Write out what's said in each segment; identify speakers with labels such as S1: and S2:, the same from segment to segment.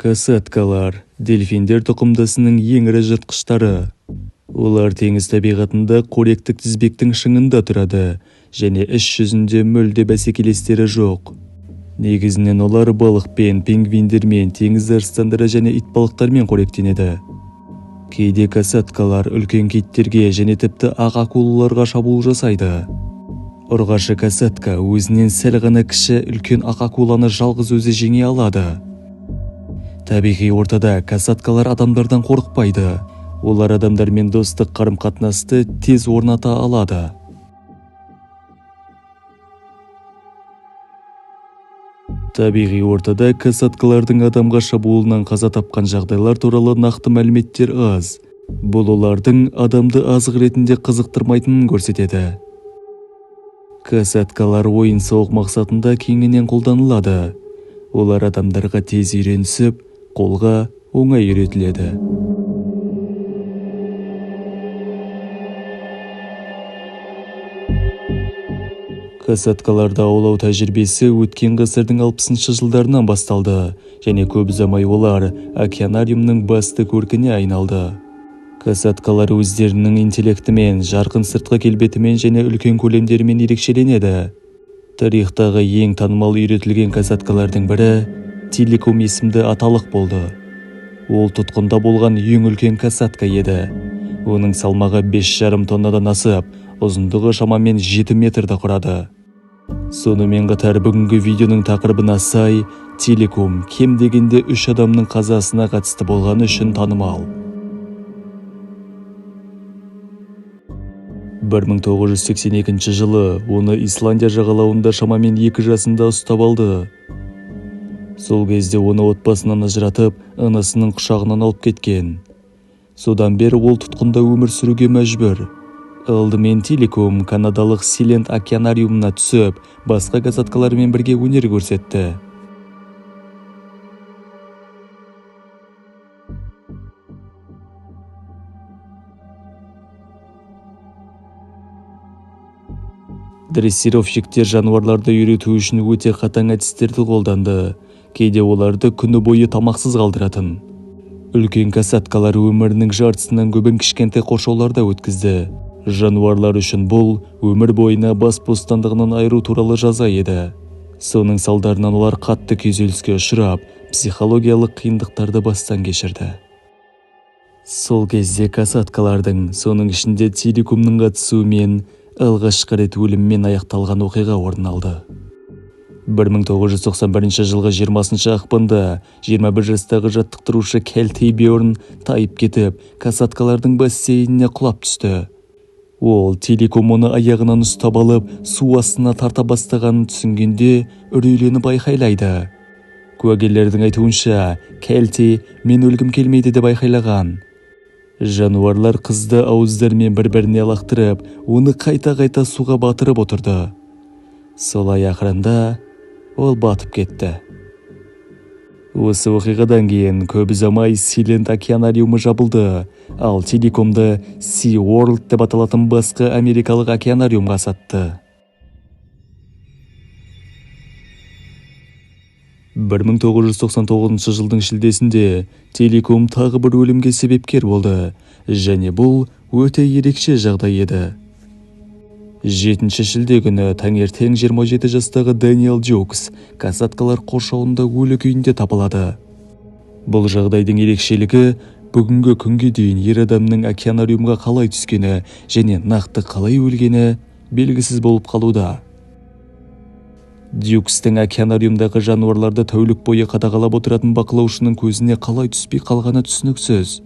S1: Касаткалар дельфиндер тұқымдасының ең ірі жыртқыштары. Олар теңіз табиғатында қоректік тізбектің шыңында тұрады және іс жүзінде мүлде бәсекелестері жоқ. Негізінен олар балықпен, пингвиндермен, теңіз арыстандары және итбалықтармен қоректенеді. Кейде касаткалар үлкен киттерге және тіпті ақ акулаларға шабуыл жасайды. Ұрғашы касатка өзінен сәл ғана кіші үлкен ақ акуланы жалғыз өзі жеңе алады. Табиғи ортада касаткалар адамдардан қорықпайды. Олар адамдармен достық қарым-қатынасты тез орната алады. Табиғи ортада касаткалардың адамға шабуылынан қаза тапқан жағдайлар туралы нақты мәліметтер аз. Бұл олардың адамды азық ретінде қызықтырмайтынын көрсетеді. Касаткалар ойын-сауық мақсатында кеңінен қолданылады. Олар адамдарға тез үйренісіп, қолға оңай үйретіледі. Касаткаларды аулау тәжірибесі өткен ғасырдың 60-шы жылдарынан басталды және көп ұзамай олар океанариумның басты көркіне айналды. Касаткалар өздерінің интеллектімен, жарқын сыртқы келбетімен және үлкен көлемдерімен ерекшеленеді. Тарихтағы ең танымал үйретілген касаткалардың бірі Тиликум есімді аталық болды. Ол тұтқында болған ең үлкен касатка еді. Оның салмағы 5,5 тоннадан асып, ұзындығы шамамен 7 метрді құрады. Сонымен қатар бүгінгі видеоның тақырыбына сай, Тиликум кем дегенде 3 адамның қазасына қатысты болғаны үшін танымал. 1982 жылы оны Исландия жағалауында шамамен 2 жасында ұстап алды. Сол кезде оны отбасынан ажыратып, анасының құшағынан алып кеткен. Содан бері ол тұтқында өмір сүруге мәжбүр. Алдымен Тиликум канадалық Силенд океанариумына түсіп, басқа касаткалармен бірге өнер көрсетті. Дрессировщиктер жануарларды үйрету үшін өте қатаң әдістерді қолданды. Кейде оларды күні бойы тамақсыз қалдыратын. Үлкен касаткалар өмірінің жартысынан көбін кішкентай қоршауларда өткізді. Жануарлар үшін бұл өмір бойына бас бостандығынан айыру туралы жаза еді. Соның салдарынан олар қатты күйзеліске ұшырап, психологиялық қиындықтарды бастан кешірді. Сол кезде касаткалардың, соның ішінде Тиликумның қатысуымен, алғашқы рет өліммен аяқталған оқиға орын алды. 1991 жылғы 20 ақпанда 21 жастағы жаттықтырушы Келти Бьорн тайып кетіп, касаткалардың бассейніне құлап түсті. Ол Тиликум оны аяғынан ұстап алып, су астына тарта бастағанын түсінгенде үрейленіп айқайлайды. Куәгерлердің айтуынша, Келти «мен өлгім келмейді» деп айқайлаған. Жануарлар қызды ауыздарымен бір-біріне лақтырып, оны қайта-қайта суға батырып отырды. Солай ақырында ол батып кетті. Осы оқиғадан кейін көп ұзамай Силенд океанариумы жабылды, ал Тиликумды Sea World деп аталатын басқа америкалық океанариумға сатты. 1999 жылдың шілдесінде Тиликум тағы бір өлімге себепкер болды, және бұл өте ерекше жағдай еді. 7 шілде күні таңертең 27 жастағы Дэниел Дюкс касаткалар қоршауында өлі күйінде табылады. Бұл жағдайдың ерекшелігі бүгінгі күнге дейін ер адамның океанариумға қалай түскені және нақты қалай өлгені белгісіз болып қалуда. Дюкстің океанариумдағы жануарларды тәулік бойы қадағалап отыратын бақылаушының көзіне қалай түспей қалғаны түсініксіз.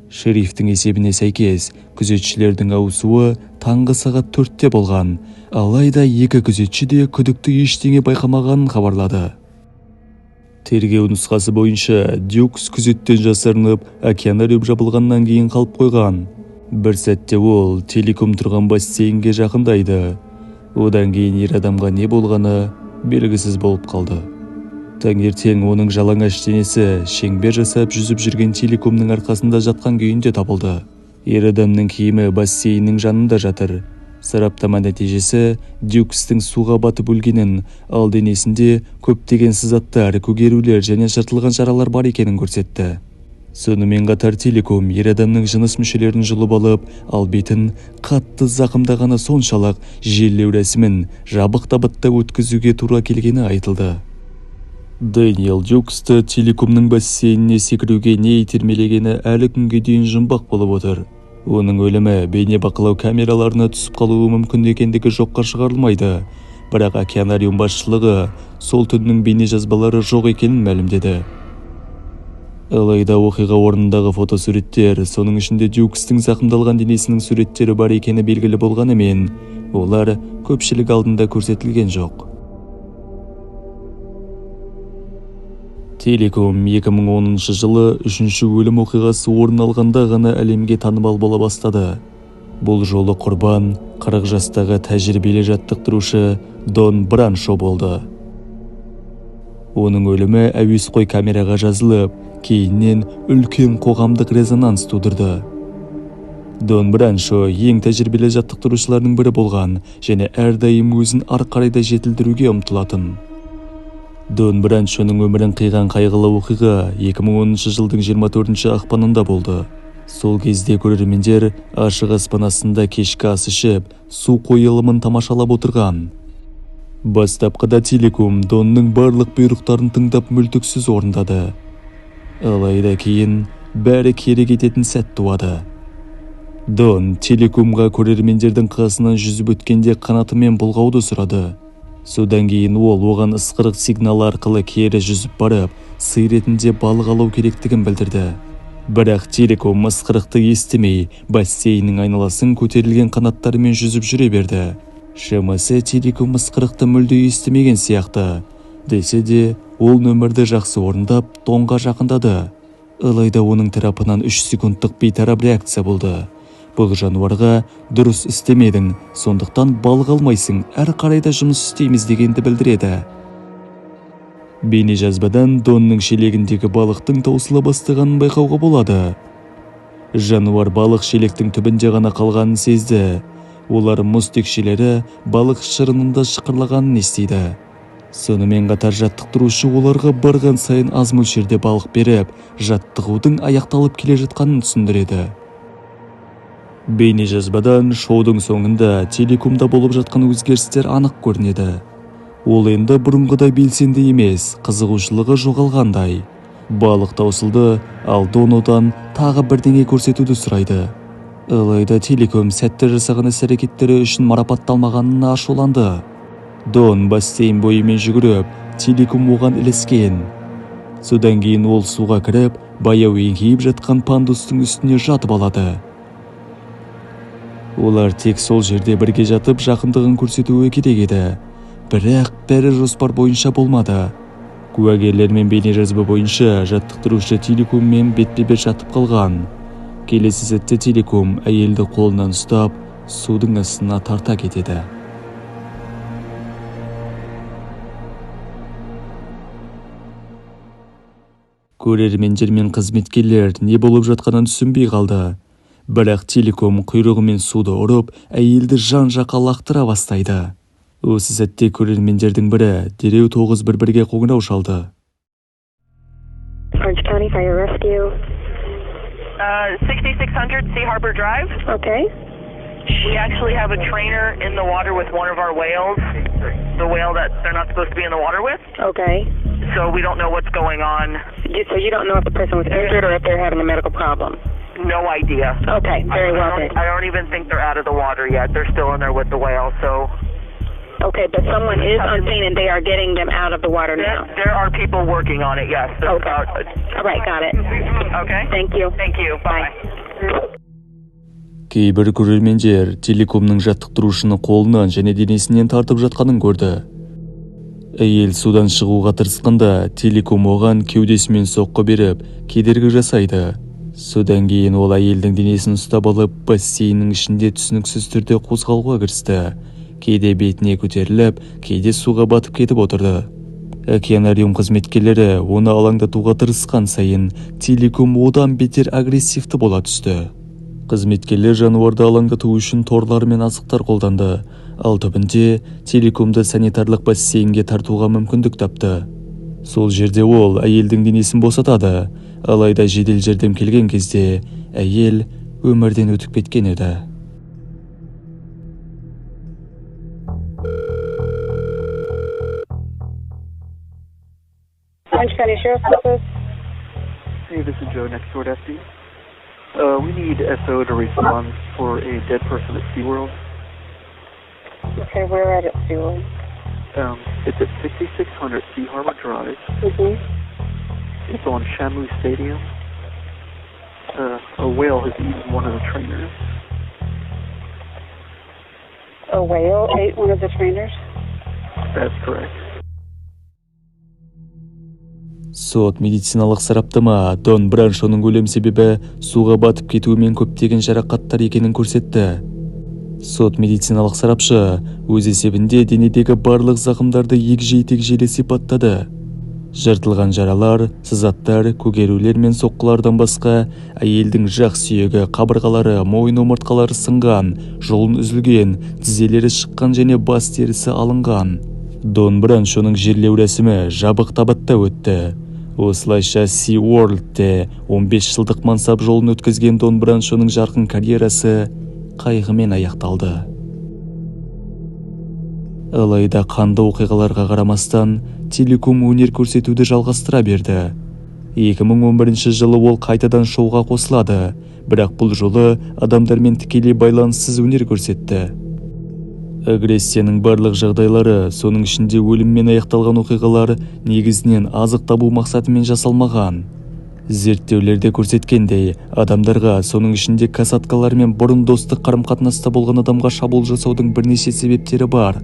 S1: Шерифтің есебіне сәйкес, күзетшілердің ауысуы таңғы сағат 4-те болған, алайда 2 күзетші де күдікті ештеңе байқамағанын хабарлады. Тергеу нұсқасы бойынша Дюкс күзеттен жасырынып, океанариум жабылғаннан кейін қалып қойған. Бір сәтте ол Тиликум тұрған бассейнге жақындайды. Одан кейін ер адамға не болғаны белгісіз болып қалды. Таңертең оның жалаңаш денесі шеңбер жасап жүзіп жүрген Тиликумның арқасында жатқан күйінде табылды. Ер адамның киімі бассейннің жанында жатыр. Сараптама нәтижесі Дюкстің суға батып өлгенін, ал денесінде көптеген сызаттар, көгерулер және жыртылған жаралар бар екенін көрсетті. Сонымен қатар Телеком ер адамның жыныс мүшелерін жұлып алып, ал бетін қатты зақымдағаны соншалық желлеу рәсімін жабық табытта өткізуге тура келгені айтылды. Дэниел Дюксті Телекомның бассейніне секіруге не итермелегені әлі күнге дейін жұмбақ болып отыр. Оның өлімі бейнебақылау камераларына түсіп қалуы мүмкін екендігі жоққа шығарылмайды, бірақ океанариум басшылығы сол түннің бейнежазбалары жоқ екенін мәлімдеді. Алайда оқиға орнындағы фотосуреттер, соның ішінде Дюкстің зақымдалған денесінің суреттері бар екені белгілі болғанымен, олар көпшілік алдында көрсетілген жоқ. Телеком 2010 жылы 3-ші өлім оқиғасы орын алғанда ғана әлемге танымал бола бастады. Бұл жолы құрбан 40 жастағы тәжірибелі жаттықтырушы Дон Браншо болды. Оның өлімі әуесқой камераға жазылып, кейіннен үлкен қоғамдық резонанс тудырды. Дон Браншо ең тәжірибелі жаттықтырушылардың бірі болған және әрдайым өзін ары қарай да жетілдіруге ұмтылатын. Дон Браншоның өмірін қиған қайғылы оқиға 2010 жылдың 24 ақпанында болды. Сол кезде көрермендер ашық аспан астында кешкі ас ішіп, су қойылымын тамашалап отырған. Бастапқыда Телеком Донның барлық бұйрықтарын тыңдап мүлтіксіз орындады. Алайда кейін бәрі кері кететін сәт туады. Дон Телекомға көрермендердің қасынан жүзіп өткенде қанатымен бұлғауды сұрады. Содан кейін ол оған ысқырық сигналы арқылы кері жүзіп барып, сый ретінде балық алу керектігін білдірді. Бірақ Телеком ысқырықты естімей, бассейннің айналасын көтерілген қанаттарымен жүзіп жүре берді. Шамасы Телеком ысқырықты мүлде естімеген сияқты. Десе де, ол нөмірді жақсы орындап, Донға жақындады. Алайда оның тарапынан 3 секундтық бейтарап реакция болды. Бұл жануарға дұрыс істемедің, сондықтан балық алмайсың, әрі қарайда жұмыс істейміз дегенді білдіреді. Бейнежазбадан Донның шелегіндегі балықтың таусыла бастағанын байқауға болады. Жануар балық шелектің түбінде ғана қалғанын сезді. Олар мұз текшелері балық шырынында шықырлағанын естиді. Сонымен қатар жаттықтырушы оларға барған сайын аз мөлшерде балық беріп, жаттығудың аяқталып келе жатқанын түсіндіреді. Бейнежазбадан шоудың соңында Телекомда болып жатқан өзгерістер анық көрінеді. Ол енді бұрынғыдай белсенді емес, қызығушылығы жоғалғандай. Балық таусылды, ал Дон одан тағы бірдеңе көрсетуді сұрайды. Алайда Телеком сәтті жасаған іс-әрекеттері үшін марапатталмағанына ашуланды. Дон бассейн бойымен жүгіріп, Телеком оған ілескен. Содан кейін ол суға кіріп, баяу еңкейіп жатқан пандустың үстіне жатып алады. Олар тек сол жерде бірге жатып жақындығын көрсетуі керек еді. Бірақ бәрі жоспар бойынша болмады. Куәгерлер мен бейнежазба бойынша жаттықтырушы Телекоммен бетпе-бет жатып қалған. Келесі сәтте Телеком әйелді қолынан ұстап, судың астына тарта кетеді. Көрермендер мен қызметкерлер не болып жатқанын түсінбей қалды. Бірақ Телеком құйрығымен суды ұрып, әйелді жан-жаққа лақтыра бастайды. Осы сәтте көрермендердің бірі дереу 911-ге қоңырау шалды.
S2: Orange County Fire Rescue.
S3: 6600 Sea Harbor Drive.
S2: Okay.
S3: We actually have a trainer in the water with one of our whales. The whale that they're not supposed to be in the water with.
S2: Okay.
S3: So we don't know what's going on.
S2: So you don't know if the person was injured or if they're having a medical problem?
S3: No idea.
S2: Okay, very well then.
S3: I don't even think they're out of the water yet. They're still in there with the whale, so...
S2: Okay, but someone is on scene and they are getting them out of the water now?
S3: There are people working on it, yes.
S2: Okay. All right, got it.
S3: Okay.
S2: Thank you.
S3: Thank you. Bye.
S1: Кейбір көрермендер Телекомның жаттықтырушыны қолынан және денесінен тартып жатқанын көрді. Әйел судан шығуға тырысқанда Телеком оған кеудесімен соққы беріп, кедергі жасайды. Содан кейін ол әйелдің денесін ұстап алып, бассейннің ішінде түсініксіз түрде қозғалуға кірісті. Кейде бетіне көтеріліп, кейде суға батып кетіп отырды. Океанариум қызметкерлері оны алаңдатуға тырысқан сайын, Телеком одан бетер агрессивті бола түсті. Қызметкерлер жануарды алаңдату үшін торлар мен асықтар қолданды, ал түбінде телекомды санитарлық бассейнге тартуға мүмкіндік тапты. Сол жерде ол әйелдің денесін босатады, алайда жедел жәрдем келген кезде әйел өмірден өтіп кеткен еді.
S2: Orange County Sheriff's Office.
S4: Hey, this is Joe next door to FD. We need SO to respond for a dead person at SeaWorld.
S2: Okay, where at SeaWorld?
S4: It's at 6600 Sea Harbor Drive.
S2: Mm-hmm.
S4: It's on Shamu Stadium. A whale has eaten one of the trainers.
S2: A whale ate one of the trainers?
S4: That's correct.
S1: Сот медициналық сараптама Дон Браншоның өлім себебі суға батып кетуімен көптеген жарақаттар екенін көрсетті. Сот медициналық сарапшы өз есебінде денедегі барлық зақымдарды егжей-тегжейлі сипаттады. Жыртылған жаралар, сызаттар, көгерулер мен соққылардан басқа әйелдің жақ сүйегі, қабырғалары, мойын омыртқалары сынған, жолын үзілген, тізелері шыққан және бас терісі алынған. Дон Браншоның жерлеу рәсімі жабық табытта өтті. Осылайша SeaWorld'те 15 жылдық мансап жолын өткізген Дон Браншоның жарқын карьерасы қайғымен аяқталды. Алайда қанды оқиғаларға қарамастан телеком өнер көрсетуді жалғастыра берді. 2011 жылы ол қайтадан шоуға қосылады, бірақ бұл жолы адамдармен тікелей байланыссыз өнер көрсетті. Агрессияның барлық жағдайлары, соның ішінде өліммен аяқталған оқиғалар негізінен азық табу мақсатымен жасалмаған. Зерттеулерде көрсеткендей, адамдарға, соның ішінде касаткалар мен бұрын достық қарым-қатынаста болған адамға шабуыл жасаудың бірнеше себептері бар.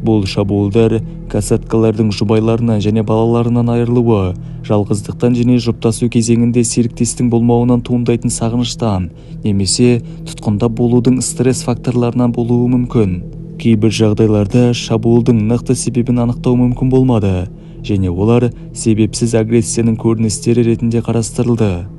S1: Бұл шабуылдар касаткалардың жұбайларынан және балаларынан айырылуы, жалғыздықтан және жұптасу кезеңінде серіктестің болмауынан туындайтын сағыныштан, немесе тұтқында болудың стресс факторларынан болуы мүмкін. Кейбір жағдайларда шабуылдың нақты себебін анықтау мүмкін болмады, және олар себепсіз агрессияның көріністері ретінде қарастырылды.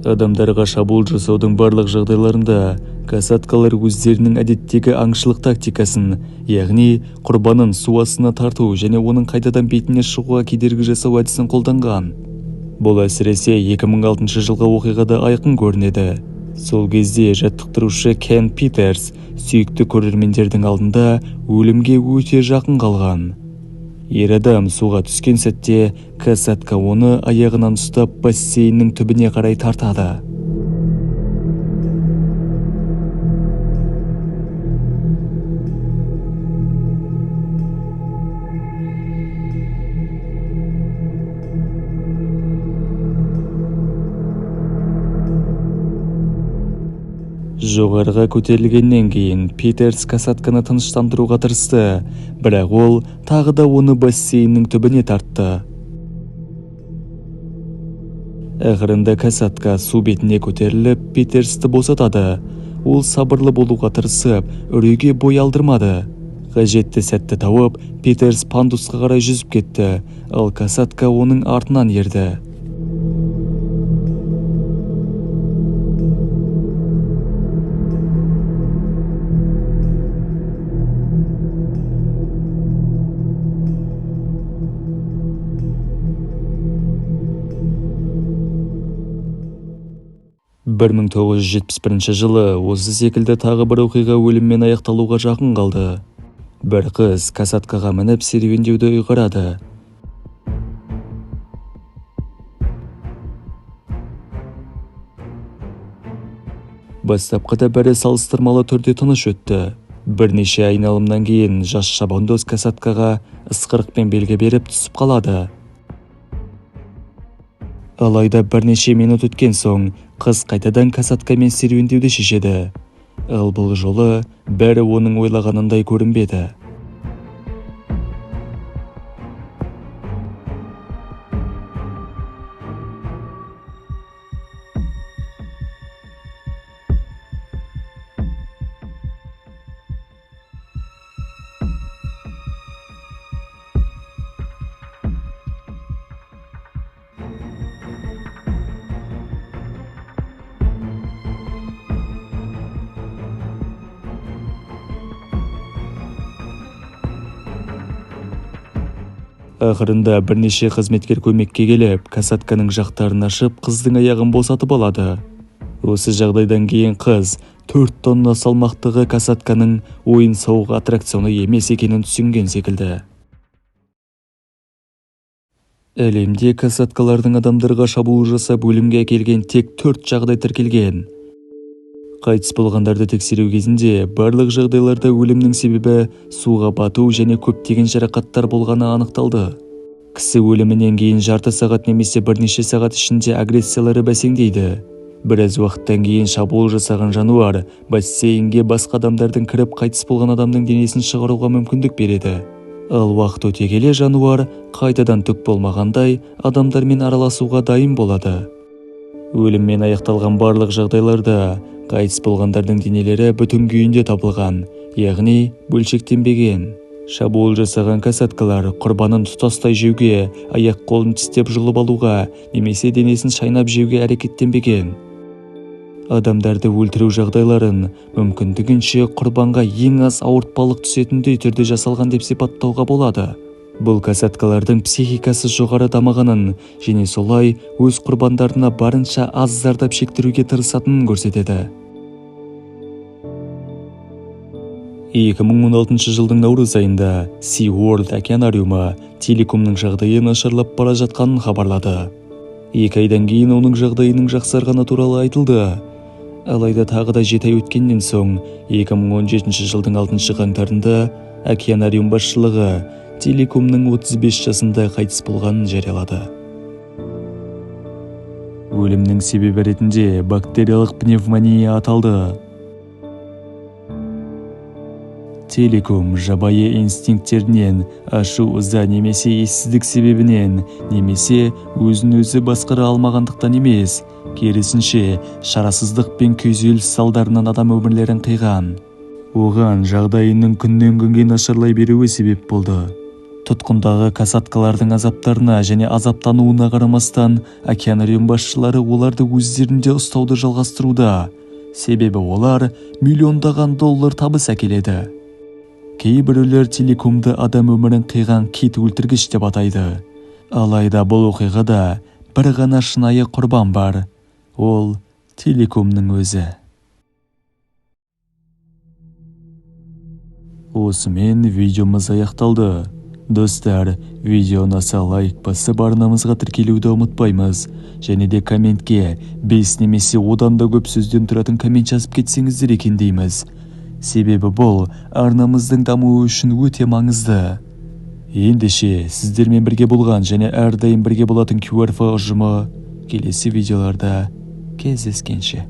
S1: Адамдарға шабуыл жасаудың барлық жағдайларында касаткалар өздерінің әдеттегі аңшылық тактикасын, яғни құрбанын су астына тарту және оның қайтадан бетіне шығуға кедергі жасау әдісін қолданған. Бұл әсіресе 2006 жылғы оқиғада айқын көрінеді. Сол кезде жаттықтырушы Кен Питерс сүйікті көрермендердің алдында өлімге өте жақын қалған. Ер адам суға түскен сәтте касатка оны аяғынан ұстап бассейннің түбіне қарай тартады. Жоғарыға көтерілгеннен кейін Питерс касатканы тыныштандыруға тырысты, бірақ ол тағы да оны бассейннің түбіне тартты. Ақырында касатка су бетіне көтеріліп, Питерсті босатады. Ол сабырлы болуға тырысып, үрейге бой алдырмады. Қажетті сәтті тауып, Питерс пандусқа қарай жүзіп кетті, ал касатка оның артынан ерді. Бір 1971 жылы осы секілді тағы бір оқиға өліммен аяқталуға жақын қалды. Бір қыз касаткаға мініп серуендеуді ұйғарады. Бастапқыда бәрі салыстырмалы түрде тыныш өтті. Бірнеше айналымнан кейін жас шабандоз касаткаға ысқырықпен белгі беріп түсіп қалады. Алайда бірнеше минут өткен соң қыз қайтадан касаткамен серуендеуді шешеді. Ал бұл жолы бәрі оның ойлағанындай көрінбеді. Ақырында бірнеше қызметкер көмекке келіп, касатканың жақтарын ашып, қыздың аяғын босатып алады. Осы жағдайдан кейін қыз 4 тонна салмақтағы касатканың ойын-сауық аттракционы емес екенін түсінген секілді. Әлемде касаткалардың адамдарға шабуыл жасап өлімге әкелген тек 4 жағдай тіркелген. Қайтыс болғандарды тексеру кезінде барлық жағдайларда өлімнің себебі суға бату және көптеген жарақаттар болғаны анықталды. Кісі өлімінен кейін жарты сағат немесе бірнеше сағат ішінде агрессиялары бәсеңдейді. Біраз уақыттан кейін шабуыл жасаған жануар бассейнге басқа адамдардың кіріп қайтыс болған адамның денесін шығаруға мүмкіндік береді. Ал уақыт өте келе жануар қайтадан түк болмағандай адамдармен араласуға дайын болады. Өліммен аяқталған барлық жағдайларда қайтыс болғандардың денелері бүтін күйінде табылған, яғни бөлшектенбеген. Шабуыл жасаған касаткалар құрбанын тұтастай жеуге, аяқ-қолын тістеп жұлып алуға, немесе денесін шайнап жеуге әрекеттенбеген. Адамдарды өлтіру жағдайларын мүмкіндігінше құрбанға ең аз ауыртпалық түсетіндей түрде жасалған деп сипаттауға болады. Бұл касаткалардың психикасы жоғары дамығанын және солай өз құрбандарына барынша аз зардап шектіруге тырысатынын көрсетеді. 2016 жылдың наурыз айында SeaWorld океанариумы телекомның жағдайы нашарлап бара жатқанын хабарлады. 2 айдан кейін оның жағдайының жақсарғаны туралы айтылды. Алайда тағы да 7 ай өткеннен соң 2017 жылдың 6 қаңтарында океанариум басшылығы телекомның 35 жасында қайтыс болғанын жариялады. Өлімнің себебі ретінде бактериялық пневмония аталды. Телеком жабайы инстинкттерінен, ашу-ыза немесе ессіздік себебінен, немесе өзін-өзі басқара алмағандықтан емес, керісінше шарасыздық пен күйзеліс салдарынан адам өмірлерін қиған. Оған жағдайының күннен күнге нашарлай беруі себеп болды. Тұтқындағы касаткалардың азаптарына және азаптануына қарамастан, океанариум басшылары оларды өздерінде ұстауды жалғастыруда. Себебі олар миллиондаған доллар табыс әкеледі. Кейбіреулер телекомды адам өмірін қиған кит өлтіргіш деп атайды. Алайда бұл оқиғада бір ғана шынайы құрбан бар. Ол телекомның өзі. Осымен видеомыз аяқталды. Достар, видео ұнаса лайк басып арнамызға тіркелуді ұмытпаймыз. Және де комментке 5 немесе одан да көп сөзден тұратын коммент жазып кетсеңіздер екен дейміз. Себебі бұл арнамыздың дамуы үшін өте маңызды. Ендеше сіздермен бірге болған және әрдайым бірге болатын QRF ұжымы келесі видеоларда кездескенше.